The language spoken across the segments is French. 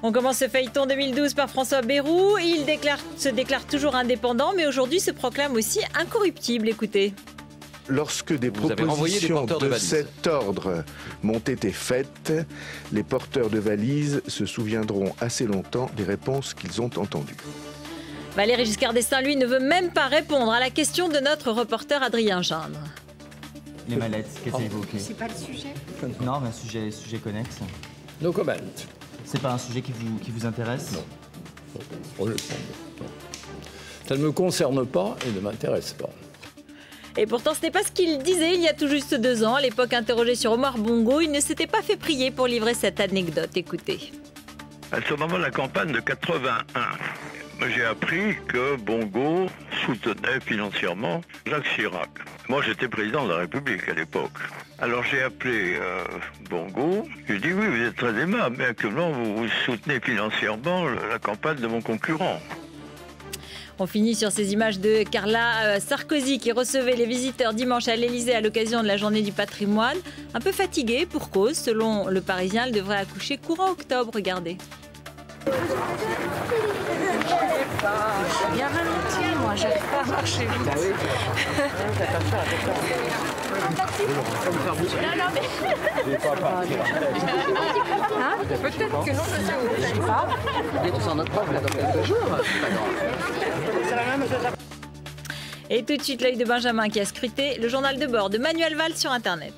On commence ce feuilleton 2012 par François Bayrou. Il se déclare toujours indépendant, mais aujourd'hui se proclame aussi incorruptible. Écoutez. Lorsque des propositions de cet ordre m'ont été faites, les porteurs de valises se souviendront assez longtemps des réponses qu'ils ont entendues. Valéry Giscard d'Estaing, lui, ne veut même pas répondre à la question de notre reporter Adrien Gindre. Les mallettes, qu'est-ce que évoqué? C'est pas le sujet? Non, mais un sujet connexe. No comment. C'est pas un sujet qui vous intéresse? Non. Non. Ça ne me concerne pas et ne m'intéresse pas. Et pourtant, ce n'est pas ce qu'il disait il y a tout juste 2 ans. À l'époque, interrogé sur Omar Bongo, il ne s'était pas fait prier pour livrer cette anecdote. Écoutez. À ce moment de la campagne de 81, j'ai appris que Bongo soutenait financièrement Jacques Chirac. Moi, j'étais président de la République à l'époque. Alors j'ai appelé Bongo. Je lui ai dit, oui, vous êtes très aimable, mais actuellement, vous soutenez financièrement la campagne de mon concurrent. On finit sur ces images de Carla Sarkozy qui recevait les visiteurs dimanche à l'Élysée à l'occasion de la journée du patrimoine. Un peu fatiguée pour cause, selon Le Parisien, elle devrait accoucher courant octobre. Regardez. Bien ralenti, moi, j'arrive pas à marcher vite. Ah oui. Non, mais... Hein? Peut-être que non, je ne sais pas. On est tous en octobre, là, dans quelques jours. Et tout de suite, l'œil de Benjamin qui a scruté le journal de bord de Manuel Valls sur Internet.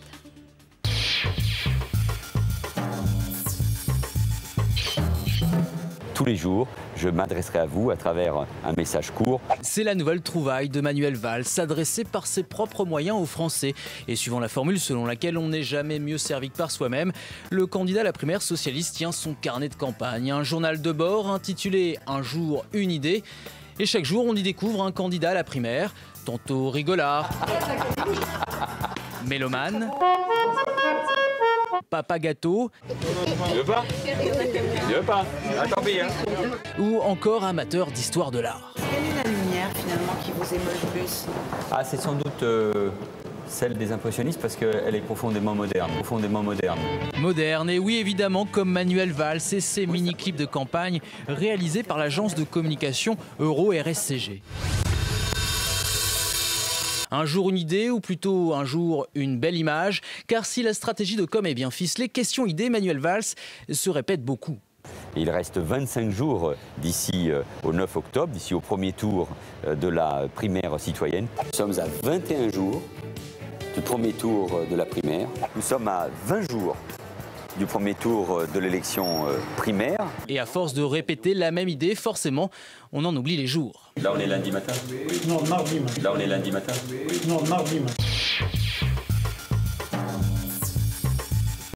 Tous les jours, je m'adresserai à vous à travers un message court. C'est la nouvelle trouvaille de Manuel Valls, s'adresser par ses propres moyens aux Français. Et suivant la formule selon laquelle on n'est jamais mieux servi que par soi-même, le candidat à la primaire socialiste tient son carnet de campagne. Un journal de bord intitulé « Un jour, une idée ». Et chaque jour, on y découvre un candidat à la primaire, tantôt rigolard, mélomane, papa gâteau, Attends, bien. ou encore amateur d'histoire de l'art. Quelle est la lumière, finalement, qui vous émeut le plus? Ah, c'est sans doute celle des impressionnistes parce qu'elle est profondément moderne. Moderne, et oui évidemment comme Manuel Valls et ses mini-clips de campagne réalisés par l'agence de communication Euro-RSCG. Un jour une idée, ou plutôt un jour une belle image, car si la stratégie de com est bien ficelée, question idée, Manuel Valls se répète beaucoup. Il reste 25 jours d'ici au 9 octobre, d'ici au premier tour de la primaire citoyenne. Nous sommes à 21 jours du premier tour de la primaire. Nous sommes à 20 jours du premier tour de l'élection primaire. Et à force de répéter la même idée, forcément, on en oublie les jours. Là, on est lundi matin. Non, mardi matin. Là, on est lundi matin. Non, mardi matin.